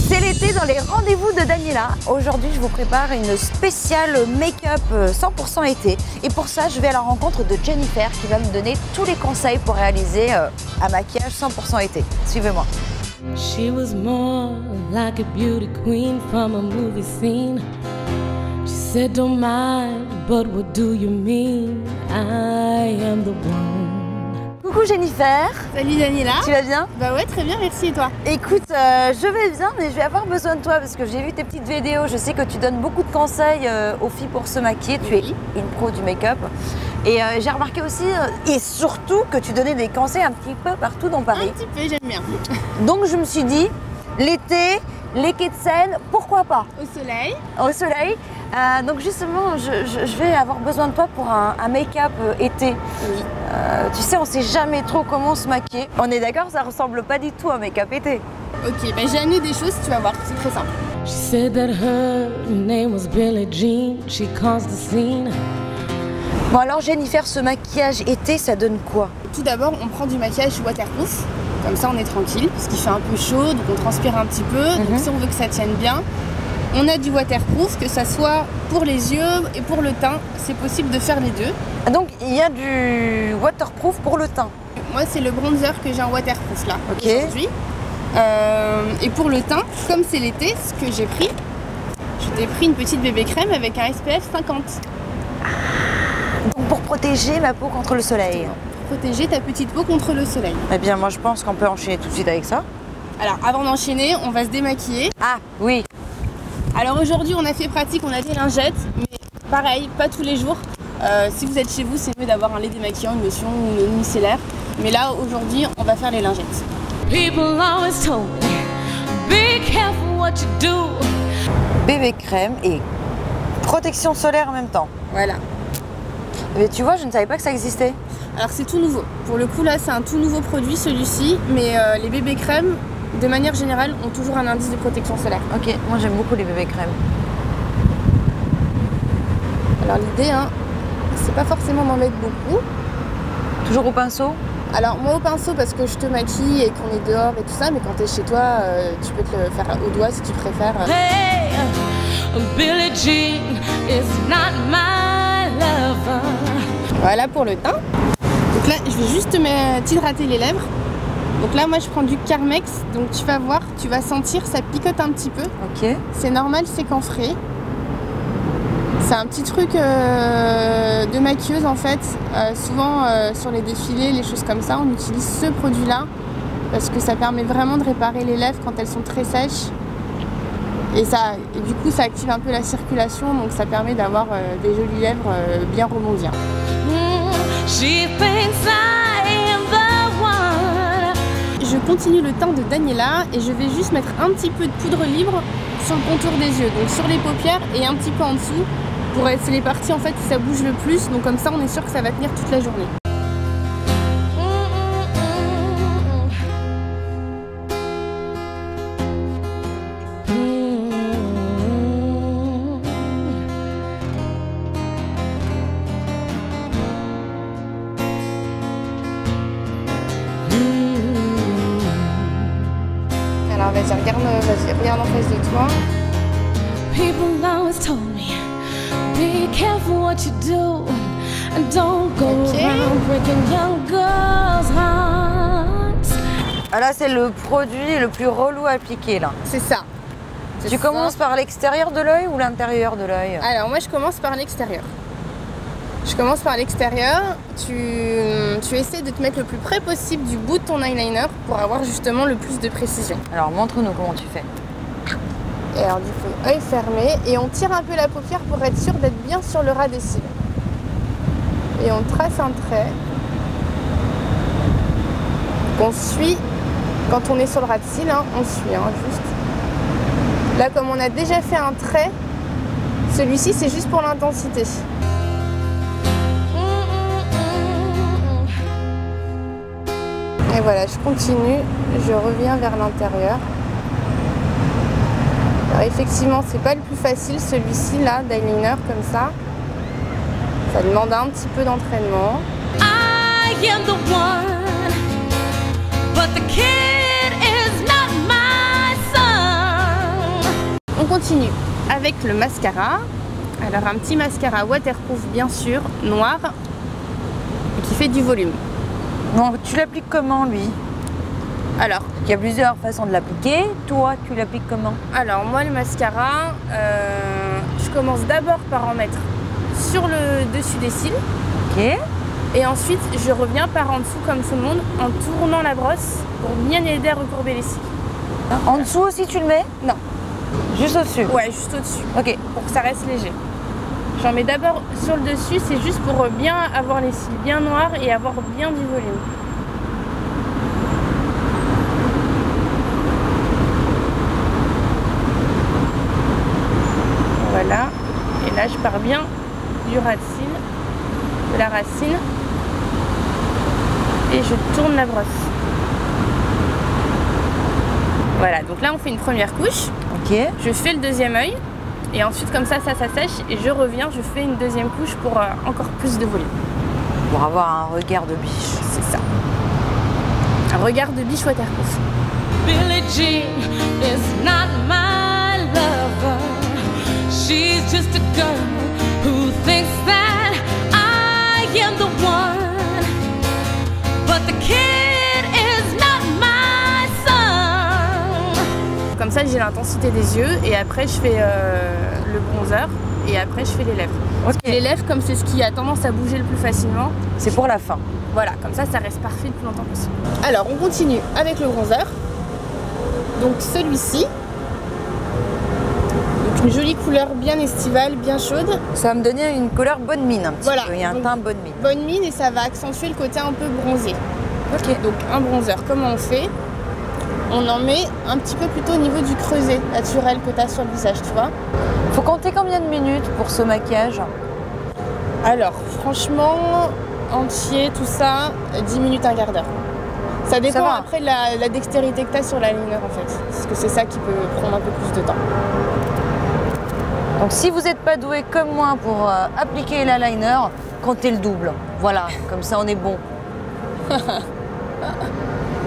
C'est l'été dans les rendez-vous de Daniela. Aujourd'hui, je vous prépare une spéciale make-up 100% été. Et pour ça, je vais à la rencontre de Jennifer qui va me donner tous les conseils pour réaliser un maquillage 100% été. Suivez-moi. She was more like a beauty queen from a movie scene. She said, don't mind, but what do you mean? I am the one. Coucou Jennifer. Salut Daniela. Tu vas bien? Bah ouais, très bien, merci, et toi? Écoute, je vais bien, mais je vais avoir besoin de toi parce que j'ai vu tes petites vidéos. Je sais que tu donnes beaucoup de conseils aux filles pour se maquiller. Tu es une pro du make-up. Et j'ai remarqué aussi, et surtout, que tu donnais des conseils un petit peu partout dans Paris. Un petit peu, j'aime bien. Donc je me suis dit, l'été, les quais de Seine, pourquoi pas? Au soleil. Au soleil. Donc justement, je vais avoir besoin de toi pour un make-up été. Oui. Tu sais, on sait jamais trop comment se maquiller. On est d'accord, ça ressemble pas du tout à un make-up été. Ok, bah j'ai amené des choses, tu vas voir, c'est très simple. She said that her name was Billie Jean. She caused the scene. Bon alors Jennifer, ce maquillage été, ça donne quoi? Tout d'abord, on prend du maquillage waterproof. Comme ça, on est tranquille, parce qu'il fait un peu chaud, donc on transpire un petit peu. Donc si on veut que ça tienne bien, on a du waterproof, que ça soit pour les yeux et pour le teint. C'est possible de faire les deux. Donc il y a du waterproof pour le teint. Moi, c'est le bronzer que j'ai en waterproof là, aujourd'hui. Et pour le teint, comme c'est l'été, ce que j'ai pris, je t'ai pris une petite bébé crème avec un SPF 50. Donc pour protéger ma peau contre le soleil. Pour protéger ta petite peau contre le soleil. Eh bien moi je pense qu'on peut enchaîner tout de suite avec ça. Alors avant d'enchaîner, on va se démaquiller. Ah oui. Alors aujourd'hui on a fait pratique, on a des lingettes, mais pareil, pas tous les jours. Si vous êtes chez vous, c'est mieux d'avoir un lait démaquillant, une lotion ou une micellaire. Mais là aujourd'hui, on va faire les lingettes. People always told me, be careful what you do. Bébé crème et protection solaire en même temps. Voilà. Mais tu vois, je ne savais pas que ça existait. Alors c'est tout nouveau. Pour le coup là, c'est un tout nouveau produit celui-ci, mais les bébés crèmes, de manière générale, ont toujours un indice de protection solaire. Ok, moi j'aime beaucoup les bébés crèmes. Alors l'idée, hein, c'est pas forcément d'en mettre beaucoup. Toujours au pinceau? Alors moi au pinceau parce que je te maquille et qu'on est dehors et tout ça, mais quand t'es chez toi, tu peux te le faire au doigt si tu préfères. Hey, Billie Jean is not my lover. Voilà pour le teint. Donc là, je vais juste t'hydrater les lèvres. Donc là, moi je prends du Carmex, donc tu vas voir, tu vas sentir, ça picote un petit peu. Ok. C'est normal, c'est camphré. C'est un petit truc de maquilleuse en fait. Souvent sur les défilés, les choses comme ça, on utilise ce produit-là parce que ça permet vraiment de réparer les lèvres quand elles sont très sèches. Et du coup, ça active un peu la circulation, donc ça permet d'avoir des jolies lèvres bien rebondies. She thinks I am the one. Je continue le teint de Daniela et je vais juste mettre un petit peu de poudre libre sur le contour des yeux, donc sur les paupières et un petit peu en dessous. C'est les parties en fait où ça bouge le plus, donc comme ça on est sûr que ça va tenir toute la journée. Alors vas-y, regarde en face de toi. People always told me, be careful what you do, and don't go around breaking young girls' hearts. Ah là, c'est le produit le plus relou à appliquer là. C'est ça. Tu commences par l'extérieur de l'œil ou l'intérieur de l'œil? Alors moi je commence par l'extérieur. Je commence par l'extérieur. Tu essaies de te mettre le plus près possible du bout de ton eyeliner pour avoir justement le plus de précision. Alors montre-nous comment tu fais. Et alors du coup, œil fermé, et on tire un peu la paupière pour être sûr d'être bien sur le ras des cils. Et on trace un trait. On suit, quand on est sur le ras de cils, hein, on suit, hein, juste. Là, comme on a déjà fait un trait, celui-ci c'est juste pour l'intensité. Et voilà, je continue, je reviens vers l'intérieur. Alors effectivement, c'est pas le plus facile celui-ci là, d'eyeliner comme ça. Ça demande un petit peu d'entraînement. I am the one, but the kid is not my continue avec le mascara. Alors un petit mascara waterproof bien sûr, noir, et qui fait du volume. Bon, tu l'appliques comment lui? Alors, il y a plusieurs façons de l'appliquer. Toi, tu l'appliques comment? Alors moi le mascara, je commence d'abord par en mettre sur le dessus des cils. Ok. Et ensuite je reviens par en dessous comme tout le monde en tournant la brosse pour bien aider à recourber les cils. En dessous aussi tu le mets? Non. Juste au-dessus? Ouais, juste au-dessus. Ok. Pour que ça reste léger. J'en mets d'abord sur le dessus, c'est juste pour bien avoir les cils bien noirs et avoir bien du volume. Voilà, et là je pars bien du ras de cils, de la racine, et je tourne la brosse. Voilà, donc là on fait une première couche. Ok. Je fais le deuxième œil, et ensuite comme ça sèche, et je reviens, je fais une deuxième couche pour encore plus de volume. Pour avoir un regard de biche. C'est ça. Un regard de biche waterproof. Billie Jean is not my lover. She's just a girl who thinks that I am the one. But the kid is not my son. Comme ça j'ai l'intensité des yeux et après je fais le bronzer et après je fais les lèvres. Ok. Les lèvres comme c'est ce qui a tendance à bouger le plus facilement. C'est pour la fin. Voilà, comme ça reste parfait le plus longtemps possible. Alors on continue avec le bronzer. Donc celui-ci. Une jolie couleur bien estivale, bien chaude. Ça va me donner une couleur bonne mine un petit peu. Il y a un teint bonne mine. Bonne mine et ça va accentuer le côté un peu bronzé. Ok. Donc un bronzer, comment on fait? On en met un petit peu plutôt au niveau du creuset naturel que tu as sur le visage, tu vois. Faut compter combien de minutes pour ce maquillage? Alors franchement, entier, tout ça, 10 minutes, un quart d'heure. Ça dépend après de la dextérité que tu as sur l'eyeliner en fait. Parce que c'est ça qui peut prendre un peu plus de temps. Donc si vous n'êtes pas doué comme moi pour appliquer l'eyeliner, comptez le double. Voilà, comme ça on est bon.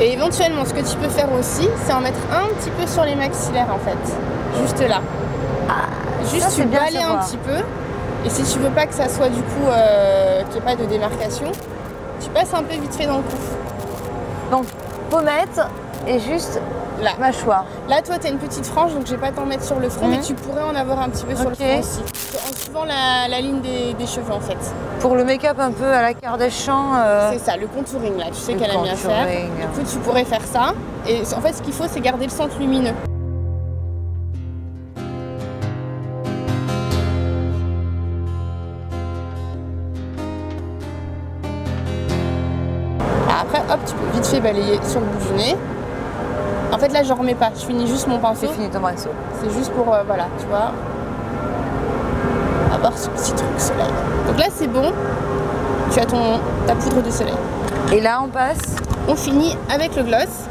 Et éventuellement, ce que tu peux faire aussi, c'est en mettre un petit peu sur les maxillaires en fait. Juste là. Juste tu balayes un petit peu. Et si tu veux pas que ça soit du coup qu'il n'y ait pas de démarcation, tu passes un peu vite fait dans le cou. Donc pommette et juste là. Mâchoire. Là toi tu as une petite frange donc je vais pas t'en mettre sur le front mais tu pourrais en avoir un petit peu sur le front aussi. En suivant la ligne des cheveux en fait. Pour le make-up un peu à la Kardashian. C'est ça, le contouring là, tu sais qu'elle aime bien faire. Du coup tu pourrais faire ça. Et en fait ce qu'il faut c'est garder le centre lumineux. Après, hop, tu peux vite fait balayer sur le bout du nez. En fait, là, je remets pas. Je finis juste mon pinceau. C'est fini ton pinceau. C'est juste pour, voilà, tu vois, avoir ce petit truc soleil. Donc là, c'est bon. Tu as ta poudre de soleil. Et là, on passe. On finit avec le gloss.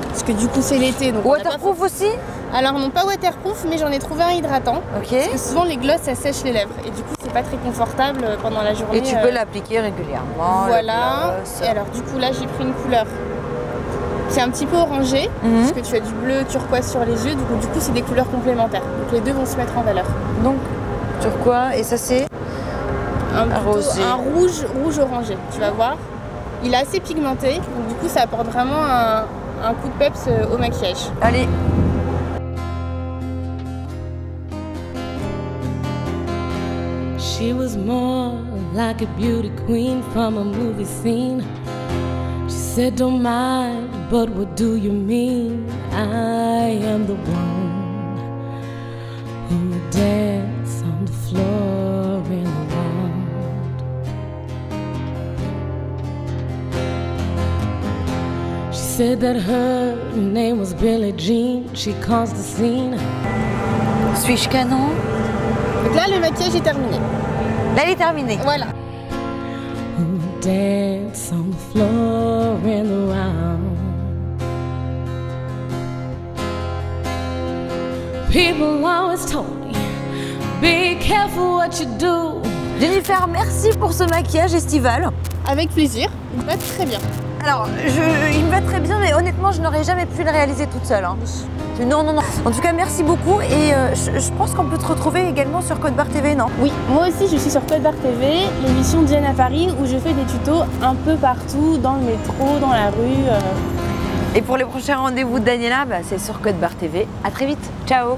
Parce que du coup, c'est l'été. Waterproof aussi? Alors, non, pas waterproof, mais j'en ai trouvé un hydratant. Ok. Parce que souvent, les gloss, ça sèche les lèvres. Et du coup, c'est pas très confortable pendant la journée. Et tu peux l'appliquer régulièrement. Voilà. Et alors, du coup, là, j'ai pris une couleur qui est un petit peu orangée. Parce que tu as du bleu turquoise sur les yeux. Du coup, c'est des couleurs complémentaires. Donc, les deux vont se mettre en valeur. Donc, turquoise. Et ça, c'est un rouge orangé. Tu vas voir. Il est assez pigmenté. Donc, du coup, ça apporte vraiment un coup de peps au maquillage. Allez. She was more like a beauty queen from a movie scene. She said, don't mind, but what do you mean? I am the one who would dance on the floor in the world. She said that her name was Billie Jean. She caused the scene. Suis-je canon? Donc là, le maquillage est terminé. Là, il est terminé. Voilà. Dance on the floor in the round. People always told me, be careful what you do. Jennifer, merci pour ce maquillage estival. Avec plaisir. Il va très bien. Alors, il me va très bien, mais honnêtement, je n'aurais jamais pu le réaliser toute seule. Hein. Non. En tout cas, merci beaucoup. Et je pense qu'on peut te retrouver également sur Code Barre TV, non? Oui, moi aussi je suis sur Code Barre TV, l'émission Diane à Paris, où je fais des tutos un peu partout, dans le métro, dans la rue. Et pour les prochains rendez-vous de Daniela, c'est sur Code Barre TV. À très vite. Ciao.